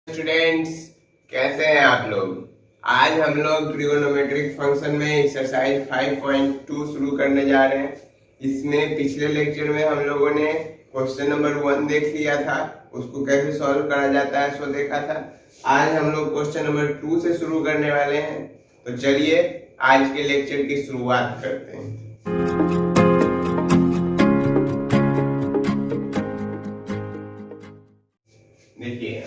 Students, कैसे हैं आप लोग। आज हम लोग ट्रिगोनोमेट्रिक फंक्शन में एक्सरसाइज 5.2 शुरू करने जा रहे हैं। इसमें पिछले लेक्चर में हम लोगों ने क्वेश्चन नंबर 1 देख लिया था, उसको कैसे सॉल्व करा जाता है सो देखा था। आज हम लोग क्वेश्चन नंबर 2 से शुरू करने वाले हैं। तो चलिए आज के लेक्चर की शुरुआत करते हैं। देखिए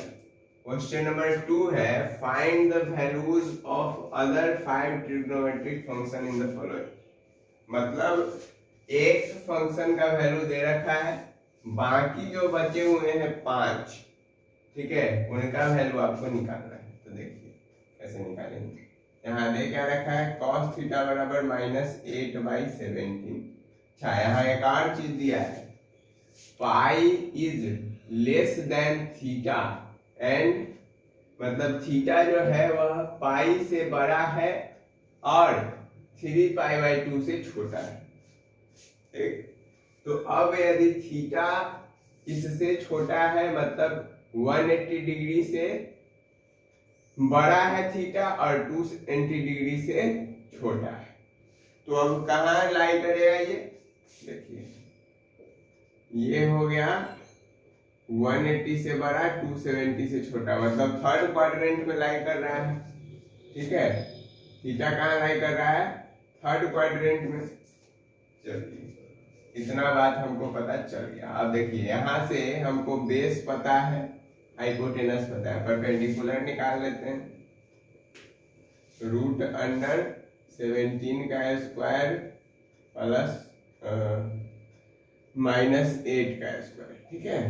क्वेश्चन नंबर 2 है, find the values of other 5 trigonometric function in the following. मतलब एक फंक्शन का वैल्यू दे रखा है, बाकी जो बचे हुए हैं 5, ठीक है, उनका वैल्यू आपको निकालना है। तो देखिए कैसे निकालेंगे। यहाँ दे क्या रखा है, cos थीटा बराबर -8/17। अच्छा, यहाँ एक और चीज दिया है, pi is less then theta and मतलब थीटा जो है वह पाई से बड़ा है और 3π/2 से छोटा है। ठीक, तो अब यदि थीटा इससे छोटा है मतलब 180 डिग्री से बड़ा है थीटा और 280 डिग्री से छोटा है, तो अब कहाँ लाई करेगा ये। देखिए ये हो गया 180 से बड़ा 270 से छोटा, मतलब थर्ड क्वाड्रेंट में लाई कर रहा है। ठीक है, थीटा कहाँ लाई कर रहा है, थर्ड क्वाड्रेंट में। चलिए इतना बात हमको पता चल गया। अब देखिए यहाँ से हमको बेस पता है, हाइपोटेनस पता है, परपेंडिकुलर निकाल लेते हैं। √17 का स्क्वायर प्लस -8 का स्क्वायर। ठीक है,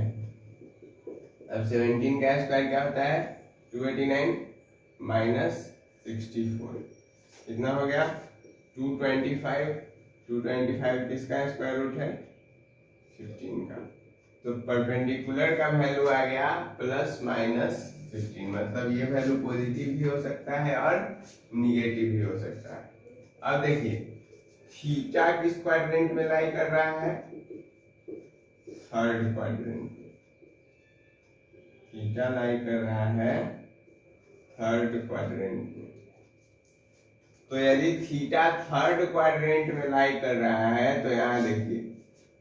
अब 17 का स्क्वायर क्या होता है, 289 -64, कितना हो गया 225। 225 किसका स्क्वायर रूट है, 15 का। तो परपेंडिकुलर का वैल्यू आ गया +-15, मतलब ये वैल्यू पॉजिटिव भी हो सकता है और निगेटिव भी हो सकता है। अब देखिए थीटा किस क्वाड्रेंट में लाई कर रहा है, थर्ड क्वाड्रेंट। थीटा लाई कर रहा है थर्ड क्वाड्रेंट में। तो यदि थीटा थर्ड क्वाड्रेंट में लाई कर रहा है तो यहाँ देखिए,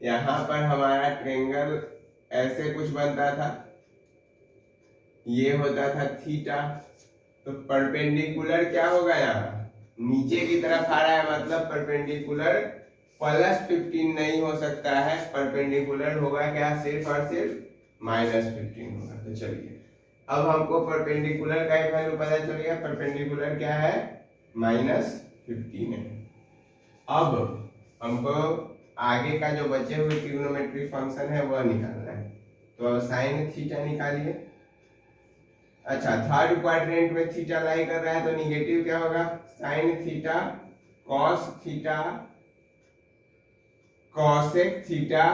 यहाँ पर हमारा ट्रायंगल ऐसे कुछ बनता था, ये होता था थीटा। तो परपेंडिकुलर क्या होगा, यहाँ नीचे की तरफ आ रहा है, मतलब परपेंडिकुलर +15 नहीं हो सकता है, परपेंडिकुलर होगा क्या, सिर्फ और सिर्फ -15 होगा। तो चलिए अब हमको परपेंडिकुलर का वैल्यू पता चल गया, परपेंडिकुलर क्या है, -15 है। अब हमको आगे का जो बचे हुए ट्रिग्नोमेट्रिक फंक्शन है वह निकालना है। तो अब साइन थीटा निकालिए। अच्छा, थर्ड क्वाड्रेंट में थीटा लाई कर रहा है तो निगेटिव क्या होगा, sine theta cos theta cosec theta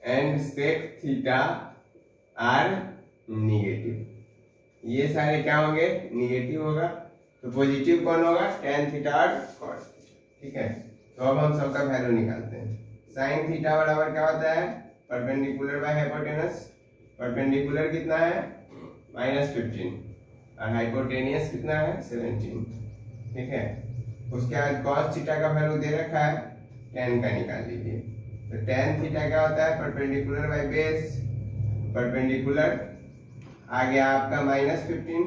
and sec theta are negative. ये सारे क्या होंगे, निगेटिव होगा। तो पॉजिटिव कौन होगा, tan थीटा और cos थीटा। ठीक है, तो अब हम सबका वैल्यू निकालते हैं। साइन थीटा बराबर क्या होता है, परपेंडिकुलर बाय हाइपोटेनस। परपेंडिकुलर कितना है, -15 और हाइपोटेनियस कितना है, 17। ठीक है, उसके बाद cos थीटा का वैल्यू दे रखा है, tan का निकाल लीजिए। तो tan थीटा क्या होता है, परपेंडिकुलर बाय बेस। परपेंडिकुलर आ गया आपका -15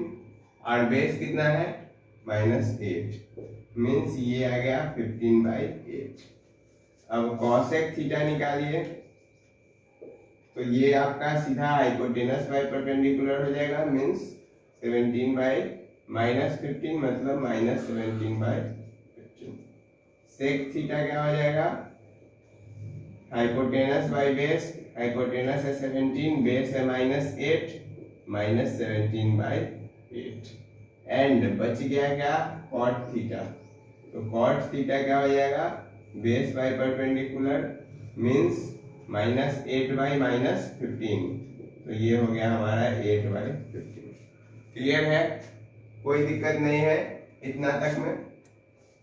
और बेस कितना है, -8, मीन्स ये आ गया 15/8। अब cosec थीटा निकालिए, तो ये आपका सीधा हाइपोटेनस बाय परपेंडिकुलर हो जाएगा, मीन्स 17/-15 मतलब -17/15। सेक थीटा क्या हो जाएगा, हाइपोटेनस बाय बेस, हाइपोटेनस है 17, बेस है -8, -17/8 एंड बच गया क्या, कॉट थीटा। तो कॉट थीटा क्या हो जाएगा, बेस बाय परपेंडिकुलर मीन्स -8/-15, तो ये हो गया हमारा 8/15। क्लियर है, कोई दिक्कत नहीं है इतना तक में।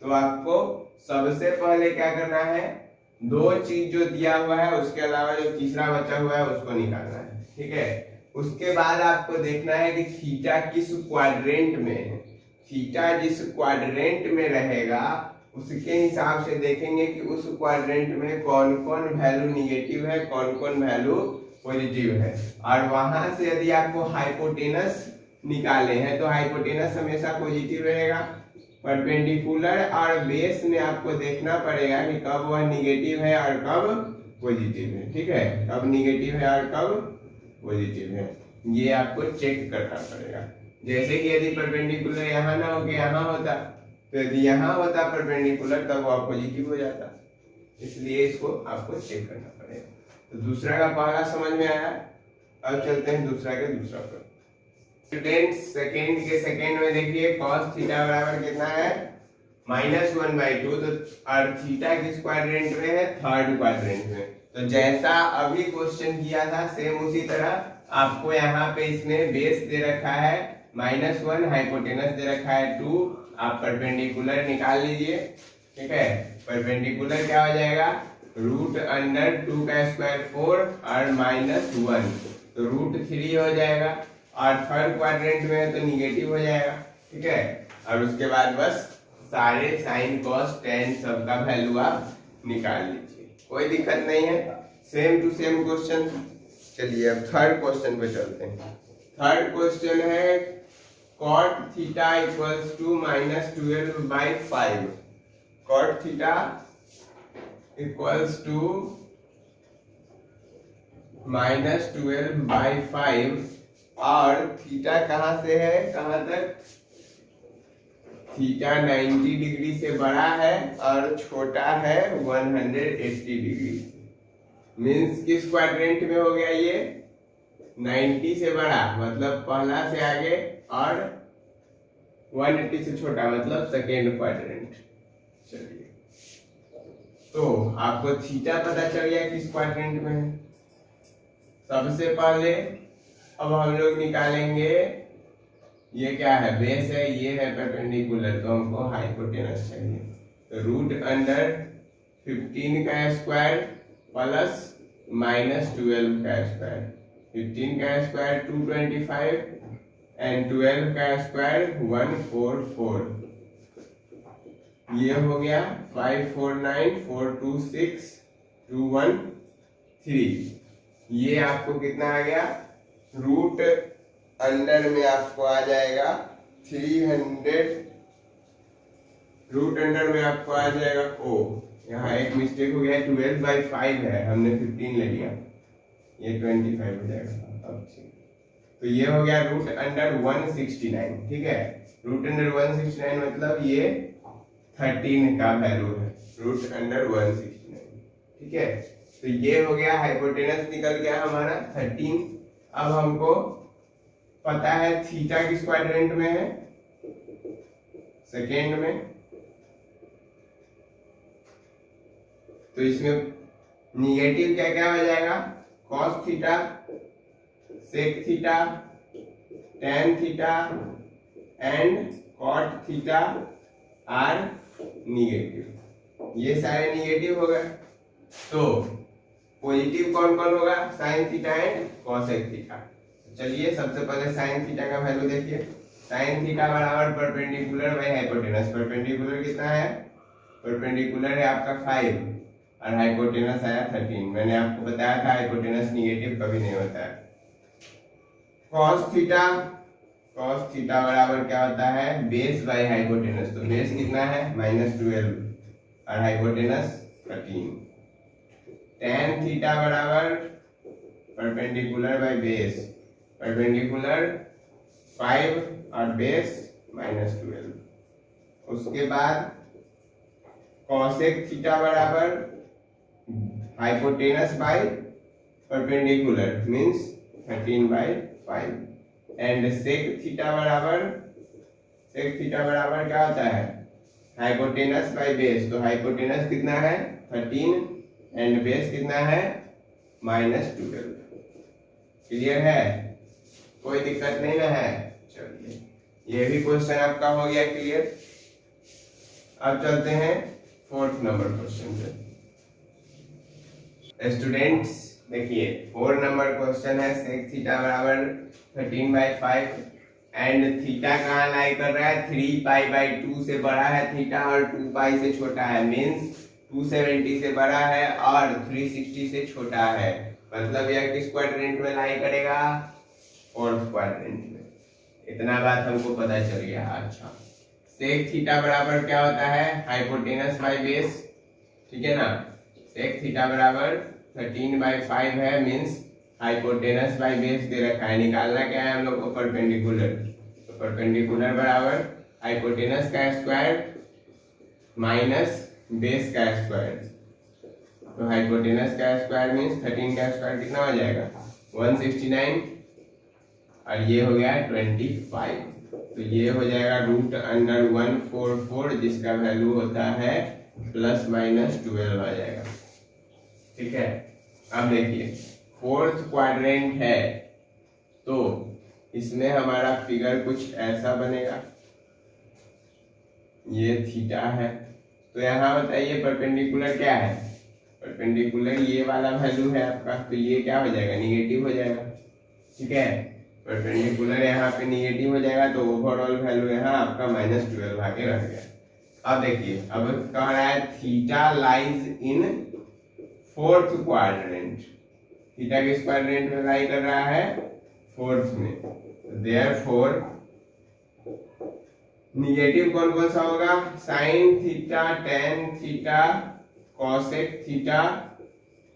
तो आपको सबसे पहले क्या करना है, दो चीज जो दिया हुआ है उसके अलावा जो तीसरा बचा हुआ है उसको निकालना है। ठीक है, उसके बाद आपको देखना है कि थीटा किस क्वाड्रेंट में है। थीटा जिस क्वाड्रेंट में रहेगा उसके हिसाब से देखेंगे कि उस क्वाड्रेंट में कौन कौन वैल्यू निगेटिव है, कौन कौन वैल्यू पॉजिटिव है। और वहां से यदि आपको हाइपोटेनस निकाले हैं तो हाइपोटेनस हमेशा पॉजिटिव रहेगा। परपेंडिकुलर और बेस में आपको देखना पड़ेगा कि कब वह निगेटिव है और कब पॉजिटिव है। ठीक है, कब निगेटिव है और कब पॉजिटिव है, ये आपको चेक करना पड़ेगा। जैसे कि यदि परपेंडिकुलर यहाँ ना हो के यहाँ होता, तो यदि यहाँ होता परपेंडिकुलर तब वह पॉजिटिव हो जाता, इसलिए इसको आपको चेक करना पड़ेगा। तो दूसरा का पहला समझ में आया। अब चलते हैं दूसरा के दूसरा पर। स्टूडेंट्स सेकेंड के सेकेंड में देखिए cos थीटा बराबर कितना है -1/2। तो और थीटा किस क्वाड्रेंट में है, थर्ड क्वाड्रेंट में। तो जैसा अभी क्वेश्चन किया था सेम उसी तरह आपको यहाँ पे इसमें बेस दे रखा है -1, हाइपोटेनस दे रखा है 2। आप परपेंडिकुलर निकाल लीजिए। ठीक है, परपेंडिकुलर क्या हो जाएगा, √2 का स्क्वायर 4 और -1 तो √3 हो जाएगा। और थर्ड क्वाड्रेंट में है तो निगेटिव हो जाएगा। ठीक है, और उसके बाद बस सारे साइन कॉस टेन सबका वैल्यू आप निकाल लीजिए, कोई दिक्कत नहीं है, सेम टू सेम क्वेश्चन। चलिए अब थर्ड क्वेश्चन पे चलते हैं। थर्ड क्वेश्चन है cot theta equals to -12/5। cot theta equals to -12/5 और थीटा कहां से है कहां तक, थीटा 90 डिग्री से बड़ा है और छोटा है 180 डिग्री। मीन्स किस क्वाड्रेंट में हो गया ये, 90 से बड़ा मतलब पहला से आगे और 180 से छोटा मतलब सेकेंड क्वाड्रेंट। चलिए तो आपको थीटा पता चल गया किस क्वाड्रेंट में है। सबसे पहले अब हम लोग निकालेंगे, ये क्या है, बेस है, ये है परपेंडिकुलर, तो हमको हाइपोटेनस चाहिए। तो √15 का स्क्वायर प्लस -12 का स्क्वायर। 15 का स्क्वायर 225 एंड 12 का स्क्वायर 144। ये हो गया 549 426 213। ये आपको कितना आ गया, रूट अंडर में आपको आ जाएगा 300, रूट अंडर में आपको आ जाएगा ओ, यहाँ एक मिस्टेक हो गया, 12/5 है, हमने 15 ले लिया, ये 25 हो जाएगा। अब ठीक, तो ये हो गया रूट अंडर 169। ठीक है, रूट अंडर 169 मतलब ये 13 का वैल्यू है, रूट अंडर 169। ठीक है, तो ये हो गया, हाइपोटेनस निकल गया हमारा 13। अब हमको पता है थीटा किस क्वाड्रेंट में है, सेकेंड में। तो इसमें निगेटिव क्या क्या हो जाएगा, cos theta, sec theta, tan theta and cot theta are negative. ये सारे निगेटिव हो गए। तो पॉजिटिव कौन कौन होगा, sin theta and cosec theta. चलिए सबसे पहले sin थीटा का वैल्यू देखिए। sin थीटा बराबर परपेंडिकुलर बाई हाइपोटेनस। परपेंडिकुलर कितना है, परपेंडिकुलर है आपका 5 और हाइपोटेनस आया 13। मैंने आपको बताया था हाइपोटेनस निगेटिव कभी नहीं होता है। cos थीटा बराबर क्या होता है, बेस बाई हाइपोटेनस। तो बेस कितना है -12 और हाइपोटेनस 13। tan थीटा बराबर परपेंडिकुलर बाई बेस, परपेंडिकुलर 5 और बेस -12। उसके बाद cosec थीटा बराबर hypotenuse by perpendicular means 13/5 and sec theta बराबर क्या होता है, हाइपोटेनस बाई बेस। तो हाइपोटेनस कितना है 13 एंड बेस कितना है -12। क्लियर है, कोई दिक्कत नहीं ना है। चलिए ये भी क्वेश्चन आपका हो गया क्लियर। अब चलते हैं 4th नंबर क्वेश्चन पे। स्टूडेंट्स देखिए 4 नंबर क्वेश्चन है sec थीटा बराबर 13/5 एंड थीटा कहाँ लाई कर रहा है 3π/2 से बड़ा है थीटा और 2π से छोटा है, मीन्स 270 से बड़ा है और 360 से छोटा है, मतलब यह किस क्वाड्रेंट में लाई करेगा, फोर्थ क्वाड्रेंट में। इतना बात हमको पता चल गया। अच्छा, सेक थीटा बराबर क्या होता है, हाइपोटेनस बाय बेस, ठीक है ना। सेक थीटा बराबर 13/5 है, मीन्स हाइपोटेनस बाय बेस दे रखा है, निकालना क्या है हम लोग को, परपेंडिकुलर। तो परपेंडिकुलर बराबर हाइपोटेनस का स्क्वायर माइनस बेस का स्क्वायर। तो हाइपोटेनस का स्क्वायर मीन्स 13 का स्क्वायर कितना हो जाएगा 169 और ये हो गया 25, तो ये हो जाएगा √144 जिसका वैल्यू होता है ±12 आ जाएगा। ठीक है, अब देखिए फोर्थ क्वाड्रेंट है तो इसमें हमारा फिगर कुछ ऐसा बनेगा, ये थीटा है, तो यहाँ बताइए परपेंडिकुलर क्या है, परपेंडिकुलर ये वाला वैल्यू है आपका, तो ये क्या हो जाएगा, निगेटिव हो जाएगा। ठीक है, परपेंडिकुलर यहाँ पे निगेटिव हो जाएगा तो ओवरऑल वैल्यू यहाँ आपका -12 आके रह गया। अब देखिए, अब कह रहा है theta lies in fourth quadrant, theta किस क्वाड्रेंट में लाई कर रहा है, फोर्थ में। देयरफॉर निगेटिव कौन कौन सा होगा, sine theta, tan theta, cosec theta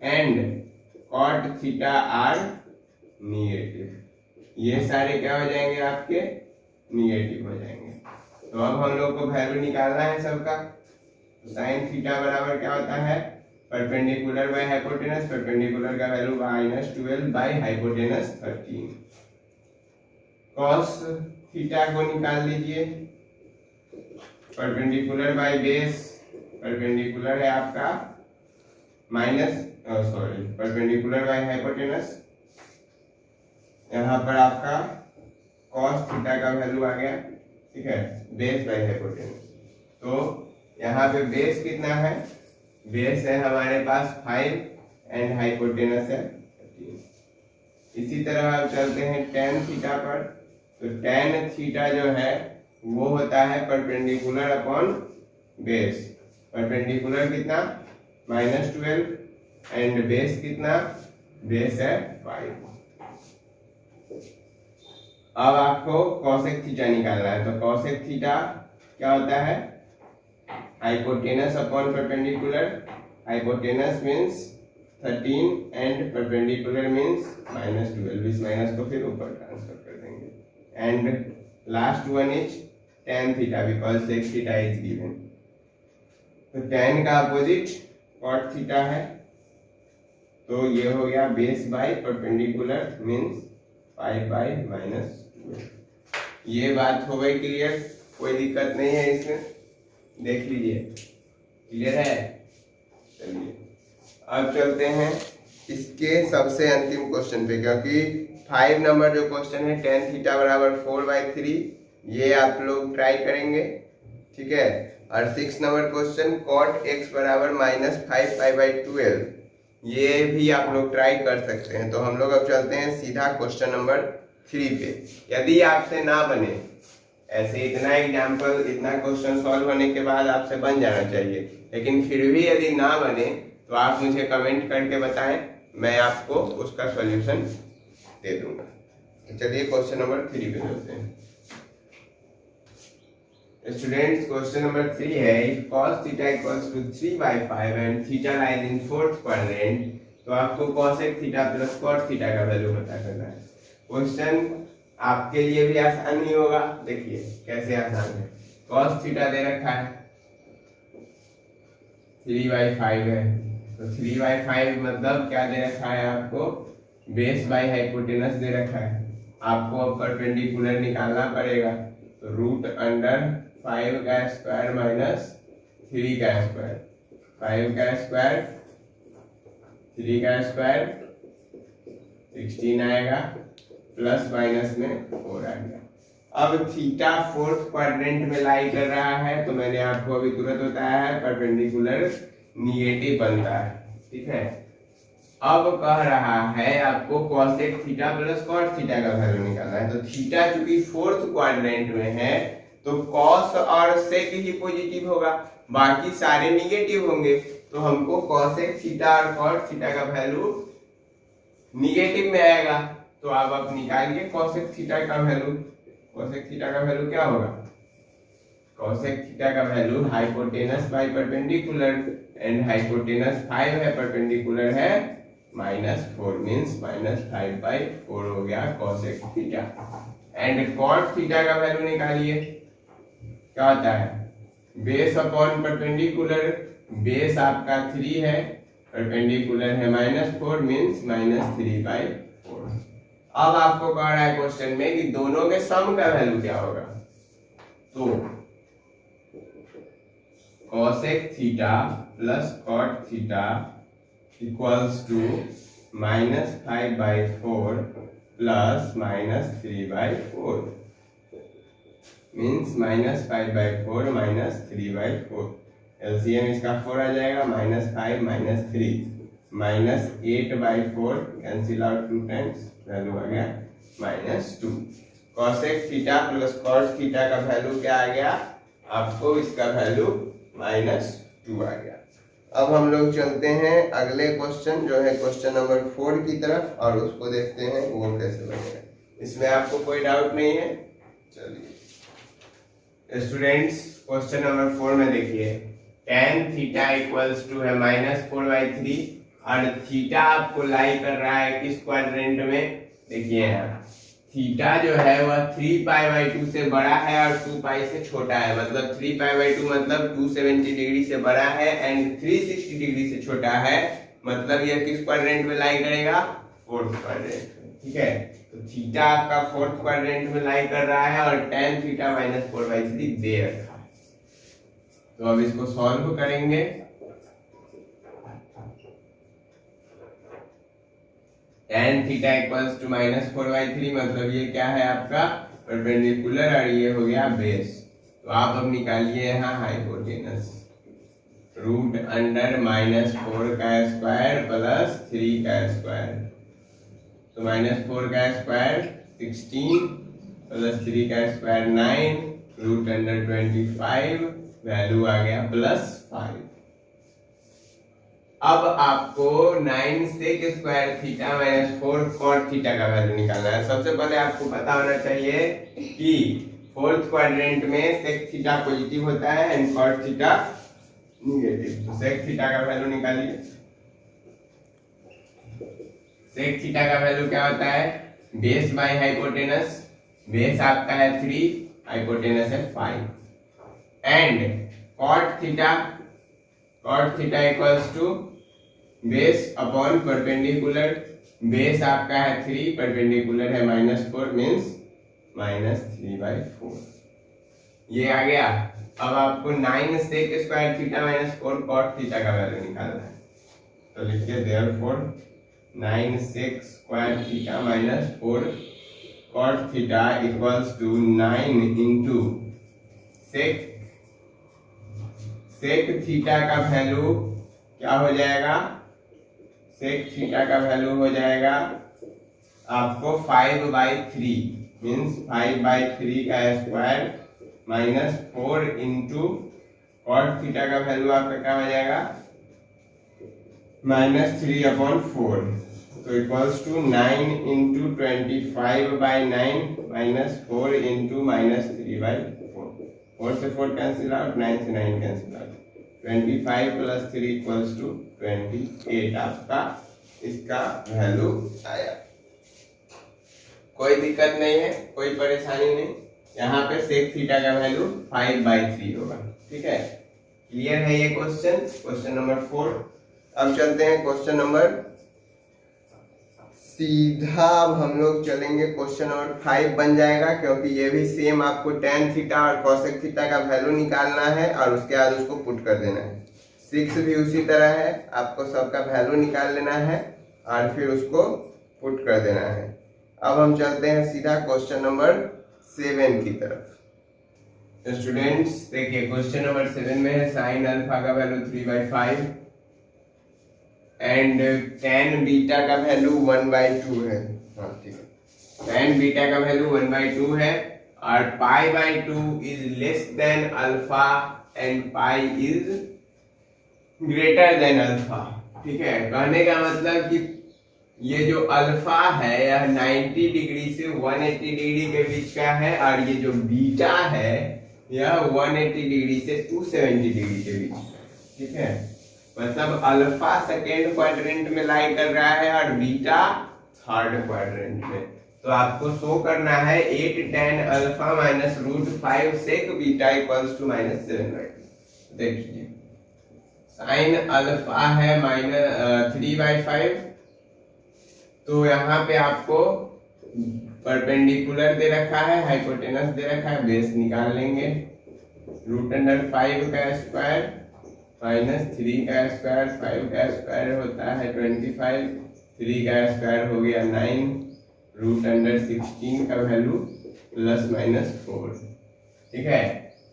and cot theta are negative, ये सारे क्या हो जाएंगे आपके, निगेटिव हो जाएंगे। तो अब हम लोग को वैल्यू निकालना है सबका। तो साइन थीटा बराबर क्या होता है, परपेंडिकुलर बाय हाइपोटेनस, परपेंडिकुलर का value -12 by hypotenuse 13। Cos theta को निकाल लीजिए, परपेंडिकुलर बाय बेस, परपेंडिकुलर है आपका परपेंडिकुलर बाय हाइपोटेनस, यहाँ पर आपका cos थीटा का वैल्यू आ गया। ठीक है, बेस बाय हाइपोटेनस, तो यहाँ पे बेस कितना है, बेस है हमारे पास 5 एंड हाइपोटेनस है 13। इसी तरह आप चलते हैं tan थीटा पर, तो tan थीटा जो है वो होता है परपेंडिकुलर अपॉन बेस, परपेंडिकुलर कितना -12 एंड बेस कितना, बेस है 5। अब आपको cosec थीटा निकालना है, तो cosec थीटा क्या होता है, hypotenuse upon perpendicular, hypotenuse means 13 and perpendicular means -12, इस माइनस को फिर ऊपर ट्रांसफर कर देंगे and last one is tan theta because sec theta is given. तो tan का अपोजिट cot थीटा है, तो ये हो गया बेस बाय परपेंडिकुलर मीन्स 5/-12। ये बात हो गई क्लियर, कोई दिक्कत नहीं है इसमें, देख लीजिए क्लियर है। चलिए अब चलते हैं इसके सबसे अंतिम क्वेश्चन पे, क्योंकि 5 नंबर जो क्वेश्चन है tan थीटा बराबर 4/3 ये आप लोग ट्राई करेंगे। ठीक है, और 6 नंबर क्वेश्चन cot x बराबर -5π/12 ये भी आप लोग ट्राई कर सकते हैं। तो हम लोग अब चलते हैं सीधा क्वेश्चन नंबर 3 पे। यदि आपसे ना बने, ऐसे इतना एग्जाम्पल, इतना क्वेश्चन सॉल्व होने के बाद आपसे बन जाना चाहिए, लेकिन फिर भी यदि ना बने तो आप मुझे कमेंट करके बताएं, मैं आपको उसका सॉल्यूशन दे दूंगा। तो चलिए क्वेश्चन नंबर 3 पे चलते हैं। स्टूडेंट्स, क्वेश्चन नंबर 3 है, if cos theta equals to 3/5 and theta lies in fourth quadrant, तो आपको cosec theta plus cot theta का वैल्यू पता करना है। क्वेश्चन आपके लिए भी आसान नहीं होगा, देखिए कैसे आसान है। cos थीटा दे रखा है 3/5 है, तो 3/5 मतलब क्या दे रखा है आपको, बेस बाय हाइपोटेनस दे रखा है। आपको परपेंडिकुलर निकालना पड़ेगा, तो √5 का स्क्वायर माइनस 3 का स्क्वायर, 5 का स्क्वायर 3 का स्क्वायर 16 आएगा, प्लस माइनस में 4 आ गया। अब थीटा फोर्थ क्वाड्रेंट में लाई कर रहा है, तो मैंने आपको अभी तुरंत बताया है परपेंडिकुलर निगेटिव बनता है। ठीक है, अब कह रहा है आपको cosec theta plus cot theta का वैल्यू निकालना है। तो थीटा चूंकि फोर्थ क्वाड्रेंट में है तो cos और sec ही पॉजिटिव होगा, बाकी सारे निगेटिव होंगे। तो हमको cosec थीटा और cot थीटा का वैल्यू निगेटिव में आएगा। तो आप निकालिए cosec थीटा का वैल्यू। cosec थीटा का वैल्यू क्या होगा? cosec थीटा का value hypotenuse by perpendicular, and hypotenuse 5 है, परपेंडिकुलर है -4, मींस -5/4 हो गया cosec theta. And cot theta का वैल्यू निकालिए, क्या होता है? बेस अपॉन परपेंडिकुलर, बेस आपका 3 है, परपेंडिकुलर है -4, मींस -3/4। अब आपको कह रहा है क्वेश्चन में कि दोनों के सम का वैल्यू क्या होगा। तो cosec theta plus cot theta equals to -5/4 plus -3/4, means -5/4 -3/4। LCM इसका 4 आ जाएगा, -5 -3 -8/4, कैंसिल आउट 2 टाइम्स, वैल्यू आ गया -2। cosec theta plus cot theta का वैल्यू क्या आ गया आपको? इसका वैल्यू -2 आ गया। अब हम लोग चलते हैं अगले क्वेश्चन जो है क्वेश्चन नंबर 4 की तरफ, और उसको देखते हैं वो कैसे बनेगा। इसमें आपको कोई डाउट नहीं है? चलिए स्टूडेंट्स, क्वेश्चन नंबर 4 में देखिए, tan थीटा इक्वल्स टू है -4/3, और थीटा आपको लाई कर रहा है किस क्वाड्रेंट में? देखिए यहाँ थीटा जो है वह 3π/2 से बड़ा है और 2π से छोटा है। मतलब 3π/2 मतलब 270 डिग्री से बड़ा है, एंड 360 डिग्री से छोटा है। मतलब यह किस क्वाड्रेंट में लाई करेगा? फोर्थ क्वाड्रेंट में। ठीक है, तो थीटा आपका फोर्थ क्वाड्रेंट में लाई कर रहा है, और tan थीटा -4/3 दे रखा है। तो अब इसको सॉल्व करेंगे। tan थीटा इक्वल्स टू -4/3, मतलब ये क्या है आपका? परपेंडिकुलर, और ये हो गया बेस। तो आप अब निकालिए यहाँ हाइपोटेनस, रूट अंडर -4 का स्क्वायर प्लस 3 का स्क्वायर। तो -4 का स्क्वायर 16 प्लस 3 का स्क्वायर 9, रूट अंडर 25, वैल्यू आ गया +5। अब आपको 9 sec square theta -4 cot theta का वैल्यू निकालना है। सबसे पहले आपको पता होना चाहिए कि फोर्थ क्वाड्रेंट में sec थीटा पॉजिटिव होता है एंड cot थीटा निगेटिव। तो sec थीटा का वैल्यू निकालिए। sec थीटा का वैल्यू क्या होता है? बेस बाय हाइपोटेनस, बेस आपका है 3, हाइपोटेनस है 5, and cot theta equals to base upon perpendicular, base आपका है 3, परपेंडिकुलर है -4, मींस -3/4। ये आ गया। अब आपको 9 sec square theta -4 cot theta का वैल्यू निकालना है। तो लिखिए therefore 9 sec square theta -4 cot theta equals to 9 into sec theta का वैल्यू क्या हो जाएगा? sec थीटा का वैल्यू हो जाएगा आपको 5/3, मीन्स 5/3 का स्क्वायर -4 इंटू cot थीटा का वैल्यू आपका क्या हो जाएगा? -3/4। तो इक्वल्स टू 9 इंटू 25/9 -4 इंटू -3/4। 4 से 4 कैंसिल आउट, 9 से 9 कैंसिल आउट, 25 + 3 इक्वल्स टू 28 आपका इसका वैल्यू आया। कोई दिक्कत नहीं है, कोई परेशानी नहीं। यहाँ पे sec थीटा का वैल्यू 5/3 होगा। ठीक है, क्लियर है ये क्वेश्चन नंबर 4। अब चलते हैं क्वेश्चन नंबर, सीधा अब हम लोग चलेंगे क्वेश्चन नंबर 5 बन जाएगा, क्योंकि ये भी सेम आपको tan थीटा और cosec थीटा का वैल्यू निकालना है और उसके बाद उसको पुट कर देना है। 6 भी उसी तरह है, आपको सबका वैल्यू निकाल लेना है और फिर उसको पुट कर देना है। अब हम चलते हैं सीधा क्वेश्चन नंबर 7 की तरफ। स्टूडेंट्स देखिए, क्वेश्चन नंबर 7 में है sin अल्फा का वैल्यू 3/5 एंड tan बीटा का वैल्यू 1/2 है। हाँ ठीक है, tan बीटा का वैल्यू 1/2 है और π/2 is less than alpha and pi is greater than alpha. ठीक है, कहने का मतलब कि ये जो अल्फा है यह 90 डिग्री से 180 डिग्री के बीच का है और ये जो बीटा है यह 180 डिग्री से 270 डिग्री के बीच। ठीक है, मतलब अल्फा सेकेंड क्वाड्रेंट में लाई कर रहा है और बीटा थर्ड क्वाड्रेंट में। तो आपको शो करना है 8 tan alpha minus √5 sec beta equals to -7/2। देखिए साइन अल्फा है -3/5, तो यहाँ पे आपको परपेंडिकुलर दे रखा है, हाइपोटेनस दे रखा है, बेस निकाल लेंगे। √5 का स्क्वायर माइनस 3 का स्क्वायर, 5 का स्क्वायर होता है 25, 3 का स्क्वायर हो गया 9, √16 का वैल्यू ±4। ठीक है,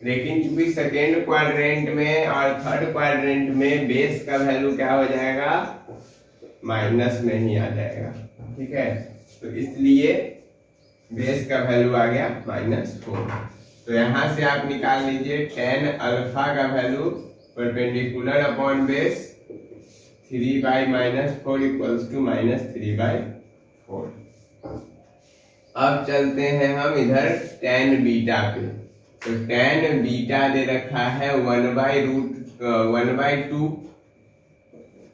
लेकिन चूंकि सेकेंड क्वाड्रेंट में और थर्ड क्वाड्रेंट में बेस का वैल्यू क्या हो जाएगा, माइनस में ही आ जाएगा। ठीक है, तो इसलिए बेस का वैल्यू आ गया -4। तो यहाँ से आप निकाल लीजिए tan अल्फा का value perpendicular upon base 3/-4 equals to -3/4। अब चलते हैं हम इधर tan बीटा पे। तो tan बीटा दे रखा है 1/2।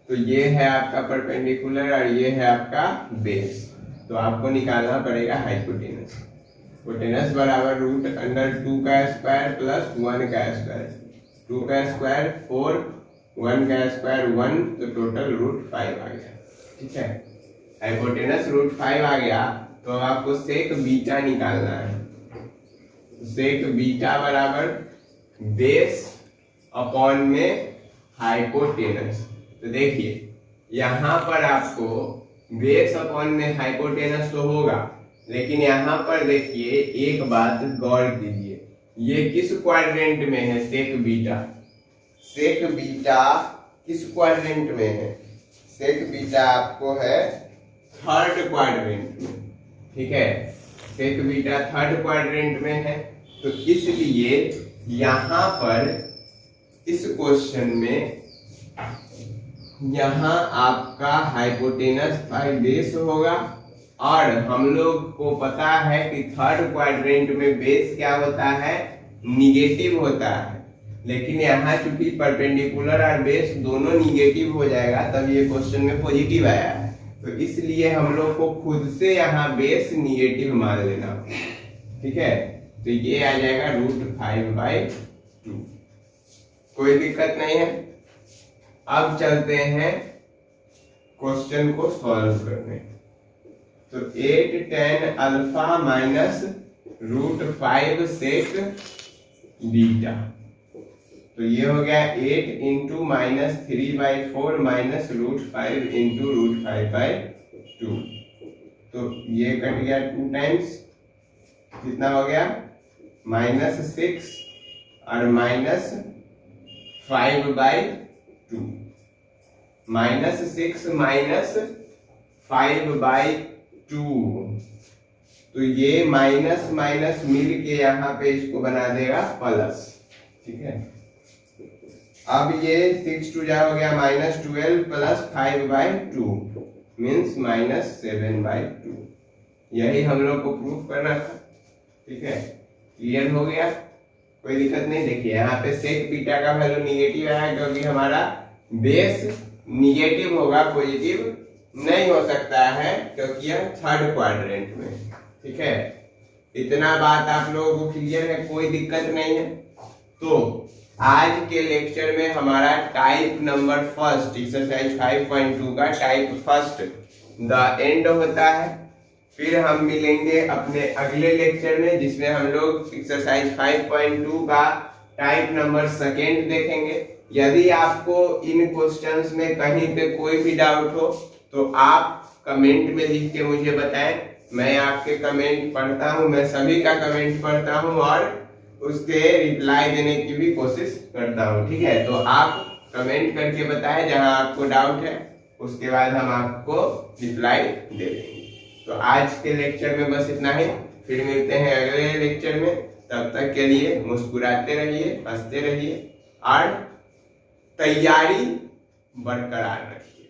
तो ये है आपका परपेंडिकुलर और ये है आपका बेस। तो आपको निकालना पड़ेगा हाइपोटेनस। हाइपोटेनस बराबर √2 का स्क्वायर प्लस 1 का स्क्वायर, 2 का स्क्वायर 4, 1 का स्क्वायर 1, तो टोटल √5 आ गया। ठीक है, हाइपोटेनस √5 आ गया। तो अब आपको सेक बीटा निकालना है। सेक बीटा बराबर बेस अपॉन में हाइपोटेनस। तो देखिए यहाँ पर आपको बेस अपॉन में हाइपोटेनस तो होगा, लेकिन यहाँ पर देखिए एक बात गौर कीजिए, ये किस क्वाड्रेंट में है सेक बीटा? सेक बीटा किस क्वाड्रेंट में है? सेक बीटा आपको है थर्ड क्वाड्रेंट में। ठीक है, सेक बीटा थर्ड क्वाड्रेंट में है। तो इसलिए यहाँ पर इस क्वेश्चन में यहाँ आपका हाइपोटेनस बाय बेस होगा और हम लोग को पता है कि थर्ड क्वाड्रेंट में बेस क्या होता है, निगेटिव होता है। लेकिन यहाँ चूंकि परपेंडिकुलर और बेस दोनों निगेटिव हो जाएगा, तब ये क्वेश्चन में पॉजिटिव आया है। तो इसलिए हम लोग को खुद से यहाँ बेस निगेटिव मान लेना। ठीक है, तो ये आ जाएगा √5/2। कोई दिक्कत नहीं है। अब चलते हैं क्वेश्चन को सॉल्व करने। तो 8 tan alpha minus √5 sec beta, तो ये हो गया 8 इंटू -3/4 माइनस √5 इंटू √5/2। तो ये कट गया 2 टाइम्स, कितना हो गया -6 और -5/2। -6 -5/2, तो ये माइनस माइनस मिल के यहाँ पे इसको बना देगा प्लस। ठीक है, अब ये 6 2 जा हो गया -12 प्लस 5/2 मीन्स -7/2। यही हम लोग को प्रूफ करना था। ठीक है, क्लियर हो गया, कोई दिक्कत नहीं। देखिए यहाँ पे सेक बीटा का वैल्यू निगेटिव आया क्योंकि हमारा बेस निगेटिव होगा, पॉजिटिव नहीं हो सकता है क्योंकि यह थर्ड क्वाड्रेंट में। ठीक है, इतना बात आप लोगों को क्लियर है, कोई दिक्कत नहीं है। तो आज के लेक्चर में हमारा टाइप नंबर फर्स्ट एक्सरसाइज 5.2 का टाइप फर्स्ट द एंड होता है। फिर हम मिलेंगे अपने अगले लेक्चर में जिसमें हम लोग एक्सरसाइज 5.2 का टाइप नंबर सेकेंड देखेंगे। यदि आपको इन क्वेश्चंस में कहीं पे कोई भी डाउट हो तो आप कमेंट में लिख के मुझे बताएं। मैं आपके कमेंट पढ़ता हूं, मैं सभी का कमेंट पढ़ता हूं और उसके रिप्लाई देने की भी कोशिश करता हूं। ठीक है, तो आप कमेंट करके बताएं जहां आपको डाउट है। उसके बाद हम आपको रिप्लाई दे देंगे। तो आज के लेक्चर में बस इतना ही, फिर मिलते हैं अगले लेक्चर में। तब तक के लिए मुस्कुराते रहिए, हंसते रहिए और तैयारी बरकरार रखिए।